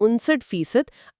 59%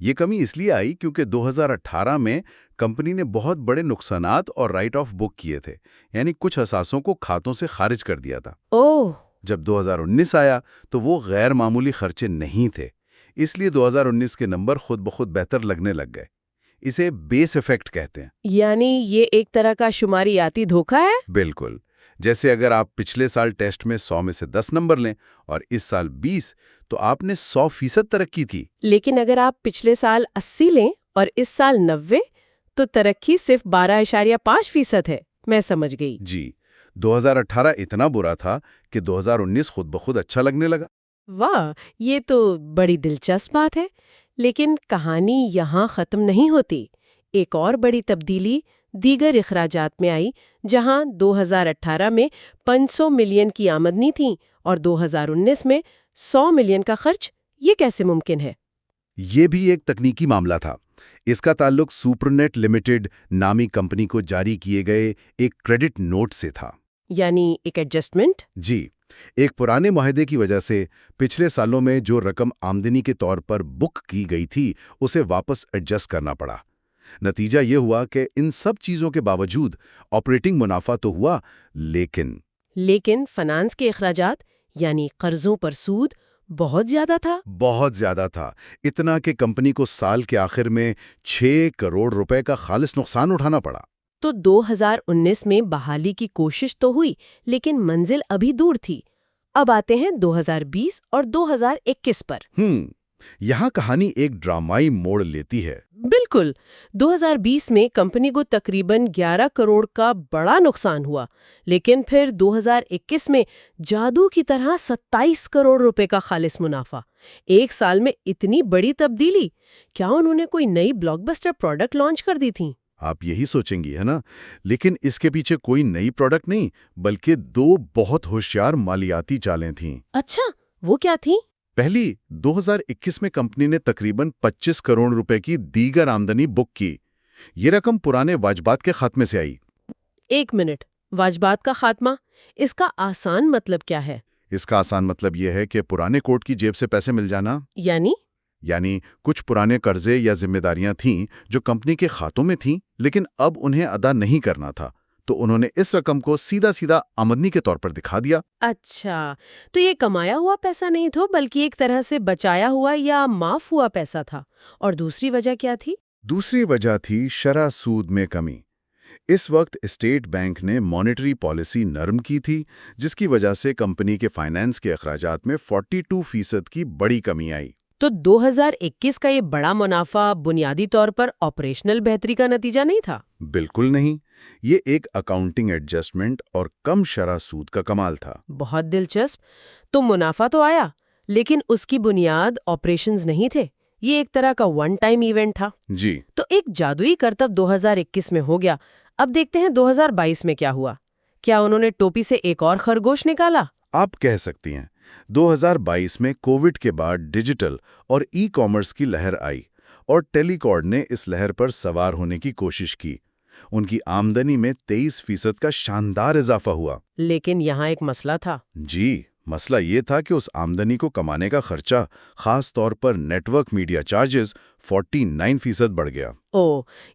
یہ کمی اس لیے آئی کیونکہ 2018 میں کمپنی نے بہت بڑے نقصانات اور رائٹ آف بک کیے تھے، یعنی کچھ اثاثوں کو کھاتوں سے خارج کر دیا تھا۔ اوہ، جب 2019 آیا تو وہ غیر معمولی خرچے نہیں تھے، اس لیے 2019 کے نمبر خود بخود بہتر لگنے لگ گئے۔ اسے بیس ایفیکٹ کہتے ہیں۔ یعنی یہ ایک طرح کا شماریاتی دھوکہ ہے؟ بالکل، جیسے اگر آپ پچھلے سال ٹیسٹ میں 100 میں سے 10 نمبر لیں اور اس سال 20 تو آپ نے 100% ترقی کی۔ لیکن اگر آپ پچھلے سال 80 لیں اور اس سال 90 تو ترقی صرف 12.5% ہے۔ میں سمجھ گئی۔ جی، 2018 اتنا برا تھا کہ 2019 خود بخود اچھا لگنے لگا۔ واہ، یہ تو بڑی دلچسپ بات ہے۔ لیکن کہانی یہاں ختم نہیں ہوتی۔ ایک اور بڑی تبدیلی دیگر اخراجات میں آئی، جہاں 2018 میں 500 ملین کی آمدنی تھی اور 2019 میں 100 ملین کا خرچ۔ یہ کیسے ممکن ہے؟ یہ بھی ایک تکنیکی معاملہ تھا۔ اس کا تعلق سپرنیٹ لمیٹڈ نامی کمپنی کو جاری کیے گئے ایک کریڈٹ نوٹ سے تھا۔ یعنی ایک ایڈجسٹمنٹ؟ جی، ایک پرانے معاہدے کی وجہ سے پچھلے سالوں میں جو رقم آمدنی کے طور پر بک کی گئی تھی اسے واپس ایڈجسٹ کرنا پڑا۔ نتیجہ یہ ہوا کہ ان سب چیزوں کے باوجود آپریٹنگ منافع تو ہوا، لیکن فنانس کے اخراجات یعنی قرضوں پر سود بہت زیادہ تھا۔ بہت زیادہ تھا، اتنا کہ کمپنی کو سال کے آخر میں 6 کروڑ روپے کا خالص نقصان اٹھانا پڑا۔ تو 2019 میں بحالی کی کوشش تو ہوئی، لیکن منزل ابھی دور تھی۔ اب آتے ہیں 2020 اور 2021 پر۔ یہاں کہانی ایک ڈرامائی موڑ لیتی ہے۔ بالکل، 2020 میں کمپنی کو تقریباً 11 کروڑ کا بڑا نقصان ہوا، لیکن پھر 2021 میں جادو کی طرح 27 کروڑ روپے کا خالص منافع۔ ایک سال میں اتنی بڑی تبدیلی! کیا انہوں نے کوئی نئی بلاک بسٹر پروڈکٹ لانچ کر دی تھی؟ آپ یہی سوچیں گی، ہے نا؟ لیکن اس کے پیچھے کوئی نئی پروڈکٹ نہیں، بلکہ 2 بہت ہوشیار مالیاتی چالیں تھیں۔ اچھا، وہ کیا تھی؟ پہلی، 2021 میں کمپنی نے تقریباً 25 کروڑ روپے کی دیگر آمدنی بک کی۔ یہ رقم پرانے واجبات کے خاتمے سے آئی۔ ایک منٹ، واجبات کا خاتمہ؟ اس کا آسان مطلب کیا ہے؟ اس کا آسان مطلب یہ ہے کہ پرانے کوٹ کی جیب سے پیسے مل جانا۔ یعنی کچھ پرانے قرضے یا ذمہ داریاں تھیں جو کمپنی کے کھاتوں میں تھیں لیکن اب انہیں ادا نہیں کرنا تھا، تو انہوں نے اس رقم کو سیدھا آمدنی کے طور پر دکھا دیا۔ اچھا، تو یہ کمایا ہوا پیسہ نہیں تھا بلکہ ایک طرح سے بچایا ہوا یا معاف ہوا پیسہ تھا۔ اور دوسری وجہ کیا تھی؟ دوسری وجہ تھی شرح سود میں کمی۔ اس وقت اسٹیٹ بینک نے مانیٹری پالیسی نرم کی تھی، جس کی وجہ سے کمپنی کے فائنانس کے اخراجات میں 42% کی بڑی کمی آئی۔ تو 2021 کا یہ بڑا منافع بنیادی طور پر آپریشنل بہتری کا نتیجہ نہیں تھا؟ بالکل نہیں، یہ ایک اکاؤنٹنگ ایڈجسٹمنٹ اور کم شرح سود کا کمال تھا۔ بہت دلچسپ۔ تو منافع تو آیا، لیکن اس کی بنیاد آپریشنز نہیں تھے، یہ ایک طرح کا ون ٹائم ایونٹ تھا۔ جی، تو ایک جادوئی کرتب 2021 میں ہو گیا۔ اب دیکھتے ہیں 2022 میں کیا ہوا۔ کیا انہوں نے ٹوپی سے ایک اور خرگوش نکالا؟ آپ کہہ سکتی ہیں۔ 2022 میں کووڈ کے بعد ڈیجیٹل اور ای کامرس کی لہر آئی اور ٹیلی کارڈ نے اس لہر پر سوار ہونے کی کوشش کی۔ ان کی آمدنی میں 23% کا شاندار اضافہ ہوا۔ لیکن یہاں ایک مسئلہ تھا۔ جی، مسئلہ یہ تھا کہ اس آمدنی کو کمانے کا خرچہ، خاص طور پر نیٹ ورک میڈیا چارجز، 49% بڑھ گیا۔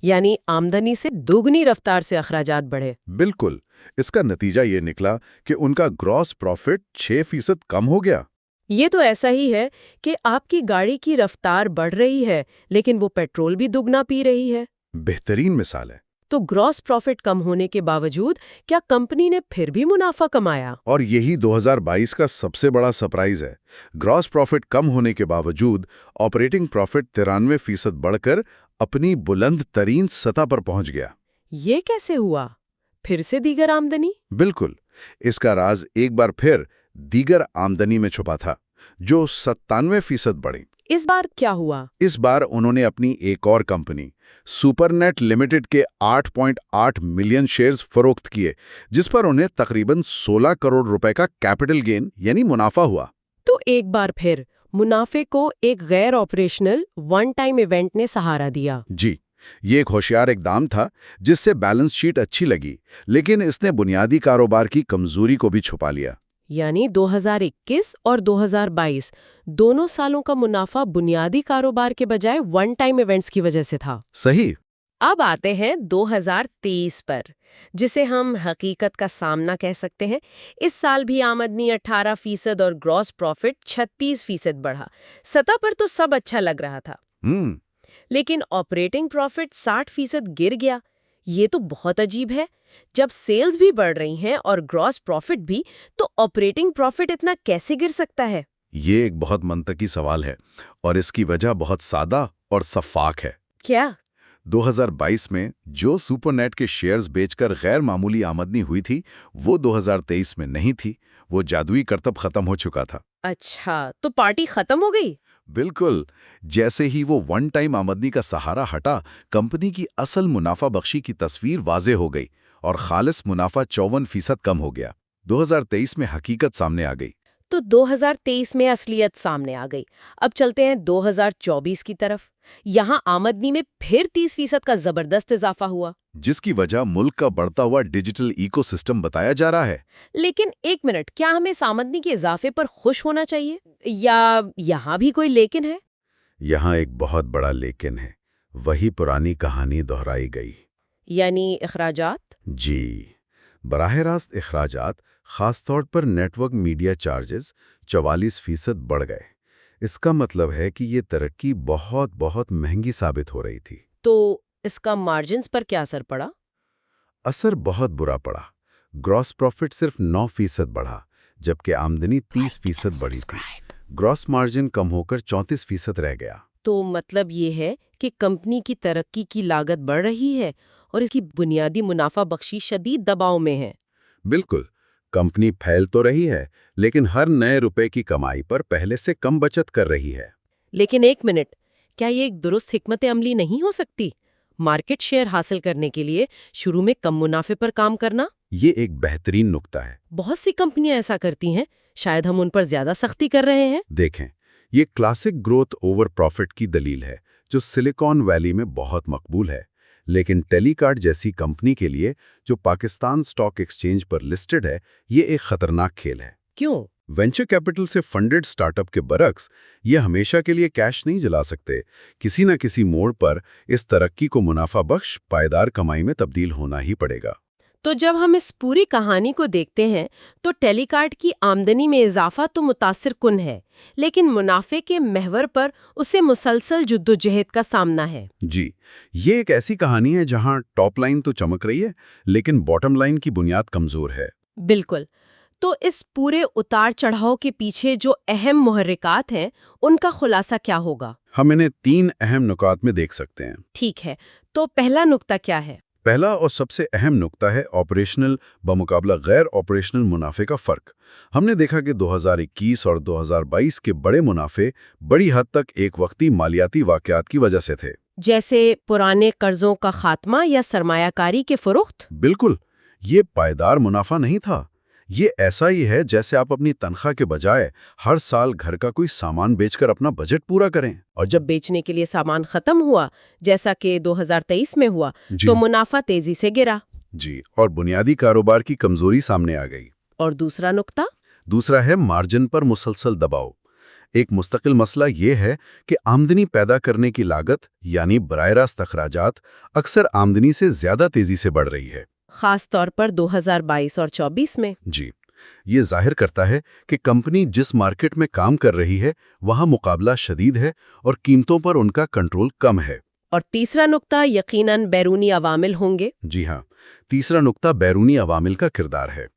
یعنی آمدنی سے دوگنی رفتار سے اخراجات بڑھے۔ بالکل، اس کا نتیجہ یہ نکلا کہ ان کا گراس پروفٹ 6% کم ہو گیا۔ یہ تو ایسا ہی ہے کہ آپ کی گاڑی کی رفتار بڑھ رہی ہے لیکن وہ پیٹرول بھی دگنا پی رہی ہے۔ بہترین مثال ہے۔ تو گراس پروفٹ کم ہونے کے باوجود کیا کمپنی نے پھر بھی منافع کمایا؟ اور یہی 2022 کا سب سے بڑا سرپرائز ہے۔ گراس پروفٹ کم ہونے کے باوجود آپریٹنگ پروفٹ 93% بڑھ کر اپنی بلند ترین سطح پر پہنچ گیا۔ یہ کیسے ہوا؟ پھر سے دیگر آمدنی؟ بالکل، اس کا راز ایک بار پھر دیگر آمدنی میں چھپا تھا، جو 97% بڑھی۔ اس بار کیا ہوا؟ اس بار انہوں نے اپنی ایک اور کمپنی سپرنیٹ لمیٹڈ کے 8.8 ملین شیئرز فروخت کیے، جس پر انہیں تقریباً 16 کروڑ روپے کا کیپٹل گین یعنی منافع ہوا۔ تو ایک بار پھر منافع کو ایک غیر آپریشنل ون ٹائم ایونٹ نے سہارا دیا۔ جی، یہ ایک ہوشیار اقدام تھا جس سے بیلنس شیٹ اچھی لگی، لیکن اس نے بنیادی کاروبار کی کمزوری کو بھی چھپا لیا۔ یعنی 2021 اور 2022 دونوں سالوں کا منافع بنیادی کاروبار کے بجائے ون ٹائم ایونٹس کی وجہ سے تھا۔ صحیح۔ اب آتے ہیں 2023 پر، جسے ہم حقیقت کا سامنا کہہ سکتے ہیں۔ اس سال بھی آمدنی 18% اور گراس پروفٹ 36% بڑھا۔ سطح پر تو سب اچھا لگ رہا تھا، لیکن آپریٹنگ پروفٹ 60% گر گیا۔ یہ تو بہت عجیب ہے، جب سیلز بھی بڑھ رہی ہیں اور گراس پروفٹ بھی، تو آپریٹنگ پروفٹ اتنا کیسے گر سکتا ہے؟ یہ ایک بہت منطقی سوال ہے، اور اس کی وجہ بہت سادہ اور شفاف ہے۔ کیا؟ 2022 میں جو سپر نیٹ کے شیئرز بیچ کر غیر معمولی آمدنی ہوئی تھی، وہ 2023 میں نہیں تھی۔ وہ جادوئی کرتب ختم ہو چکا تھا۔ اچھا، تو پارٹی ختم ہو گئی؟ بالکل۔ جیسے ہی وہ ون ٹائم آمدنی کا سہارا ہٹا، کمپنی کی اصل منافع بخشی کی تصویر واضح ہو گئی اور خالص منافع 54% کم ہو گیا۔ 2023 میں حقیقت سامنے آ گئی۔ تو 2023 میں اصلیت سامنے آ گئی۔ اب چلتے ہیں 2024 کی طرف۔ یہاں آمدنی میں پھر 30% کا زبردست اضافہ ہوا، جس کی وجہ ملک کا بڑھتا ہوا ڈیجیٹل ایکو سسٹم بتایا جا رہا ہے۔ لیکن ایک منٹ، کیا ہمیں اس آمدنی کے اضافے پر خوش ہونا چاہیے، یا یہاں بھی کوئی لیکن ہے؟ یہاں ایک بہت بڑا لیکن ہے۔ وہی پرانی کہانی دہرائی گئی۔ یعنی اخراجات؟ جی، براہ راست اخراجات، خاص طور پر نیٹ ورک میڈیا چارجز 44% بڑھ گئے۔ اس کا مطلب ہے کہ یہ ترقی بہت بہت مہنگی ثابت ہو رہی تھی۔ تو اس کا مارجنز پر کیا اثر پڑا؟ اثر بہت برا پڑا۔ گراس پروفٹ صرف 9% بڑھا، جبکہ آمدنی 30% بڑھی تھی۔ گراس مارجن کم ہو کر 34% رہ گیا۔ تو مطلب یہ ہے کہ کمپنی کی ترقی کی لاگت بڑھ رہی ہے اور اس کی بنیادی منافع بخشی شدید دباؤ میں ہے۔ بالکل، کمپنی پھیل تو رہی ہے، لیکن ہر نئے روپے کی کمائی پر پہلے سے کم بچت کر رہی ہے۔ لیکن ایک منٹ، کیا یہ ایک درست حکمت عملی نہیں ہو سکتی؟ مارکیٹ شیئر حاصل کرنے کے لیے شروع میں کم منافع پر کام کرنا؟ یہ ایک بہترین نکتہ ہے۔ بہت سی کمپنیاں ایسا کرتی ہیں، شاید ہم ان پر زیادہ سختی کر رہے ہیں۔ دیکھیں، یہ کلاسک گروتھ اوور پروفٹ کی دلیل ہے، جو سلیکان ویلی میں بہت مقبول ہے۔ لیکن ٹیلی کارڈ جیسی کمپنی کے لیے، جو پاکستان اسٹاک ایکسچینج پر لسٹڈ ہے، یہ ایک خطرناک کھیل ہے۔ کیوں؟ وینچر کیپٹل سے فنڈڈ سٹارٹ اپ کے برعکس، یہ ہمیشہ کے لیے کیش نہیں جلا سکتے۔ کسی نہ کسی موڑ پر اس ترقی کو منافع بخش پائیدار کمائی میں تبدیل ہونا ہی پڑے گا۔ تو جب ہم اس پوری کہانی کو دیکھتے ہیں تو ٹیلی کارڈ کی آمدنی میں اضافہ تو متاثر کن ہے، لیکن منافع کے محور پر اسے مسلسل جدوجہد کا سامنا ہے۔ جی، یہ ایک ایسی کہانی ہے جہاں ٹاپ لائن تو چمک رہی ہے، لیکن باٹم لائن کی بنیاد کمزور ہے۔ بالکل۔ تو اس پورے اتار چڑھاؤ کے پیچھے جو اہم محرکات ہیں، ان کا خلاصہ کیا ہوگا؟ ہم انہیں 3 اہم نکات میں دیکھ سکتے ہیں۔ ٹھیک ہے، تو پہلا نقطہ کیا ہے؟ پہلا اور سب سے اہم نقطہ ہے آپریشنل بمقابلہ غیر آپریشنل منافع کا فرق۔ ہم نے دیکھا کہ 2021 اور 2022 کے بڑے منافع بڑی حد تک ایک وقتی مالیاتی واقعات کی وجہ سے تھے، جیسے پرانے قرضوں کا خاتمہ یا سرمایہ کاری کے فروخت؟ بالکل۔ یہ پائیدار منافع نہیں تھا۔ یہ ایسا ہی ہے جیسے آپ اپنی تنخواہ کے بجائے ہر سال گھر کا کوئی سامان بیچ کر اپنا بجٹ پورا کریں۔ اور جب بیچنے کے لیے سامان ختم ہوا، جیسا کہ 2023 میں ہوا، تو منافع تیزی سے گرا۔ جی، اور بنیادی کاروبار کی کمزوری سامنے آ گئی۔ اور دوسرا نقطہ؟ دوسرا ہے مارجن پر مسلسل دباؤ۔ ایک مستقل مسئلہ یہ ہے کہ آمدنی پیدا کرنے کی لاگت، یعنی براہ راست اخراجات، اکثر آمدنی سے زیادہ تیزی سے بڑھ رہی ہے، خاص طور پر 2022 اور 24 میں۔ جی، یہ ظاہر کرتا ہے کہ کمپنی جس مارکیٹ میں کام کر رہی ہے وہاں مقابلہ شدید ہے اور قیمتوں پر ان کا کنٹرول کم ہے۔ اور تیسرا نقطہ یقیناً بیرونی عوامل ہوں گے۔ جی ہاں، تیسرا نقطہ بیرونی عوامل کا کردار ہے۔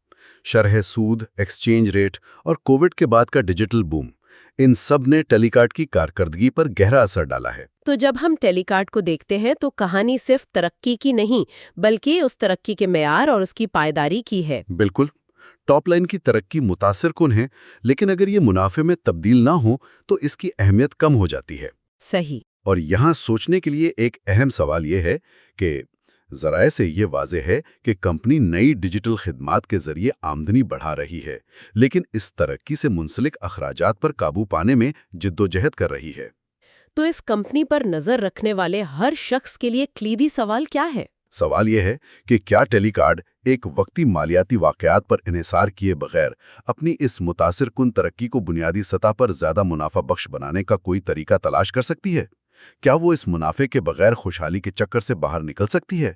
شرح سود، ایکسچینج ریٹ اور کووڈ کے بعد کا ڈیجیٹل بوم، ان سب نے ٹیلی کارڈ کی کارکردگی پر گہرا اثر ڈالا ہے۔ تو جب ہم ٹیلی کارڈ کو دیکھتے ہیں تو کہانی صرف ترقی کی نہیں، بلکہ اس ترقی کے معیار اور اس کی پائیداری کی ہے۔ بالکل، ٹاپ لائن کی ترقی متاثر کن ہے، لیکن اگر یہ منافع میں تبدیل نہ ہو تو اس کی اہمیت کم ہو جاتی ہے۔ صحیح۔ اور یہاں سوچنے کے لیے ایک اہم سوال یہ ہے کہ ذرائع سے یہ واضح ہے کہ کمپنی نئی ڈیجیٹل خدمات کے ذریعے آمدنی بڑھا رہی ہے، لیکن اس ترقی سے منسلک اخراجات پر قابو پانے میں جدوجہد کر رہی ہے۔ تو اس کمپنی پر نظر رکھنے والے ہر شخص کے لیے کلیدی سوال کیا ہے؟ سوال یہ ہے کہ کیا ٹیلی کارڈ ایک وقتی مالیاتی واقعات پر انحصار کیے بغیر اپنی اس متاثر کن ترقی کو بنیادی سطح پر زیادہ منافع بخش بنانے کا کوئی طریقہ تلاش کر سکتی ہے؟ کیا وہ اس منافع کے بغیر خوشحالی کے چکر سے باہر نکل سکتی ہے؟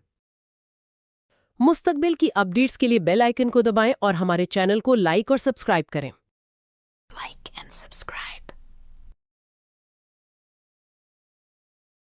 مستقبل کی اپڈیٹس کے لیے بیل آئیکن کو دبائیں اور ہمارے چینل کو لائک اور سبسکرائب کریں. Like and subscribe.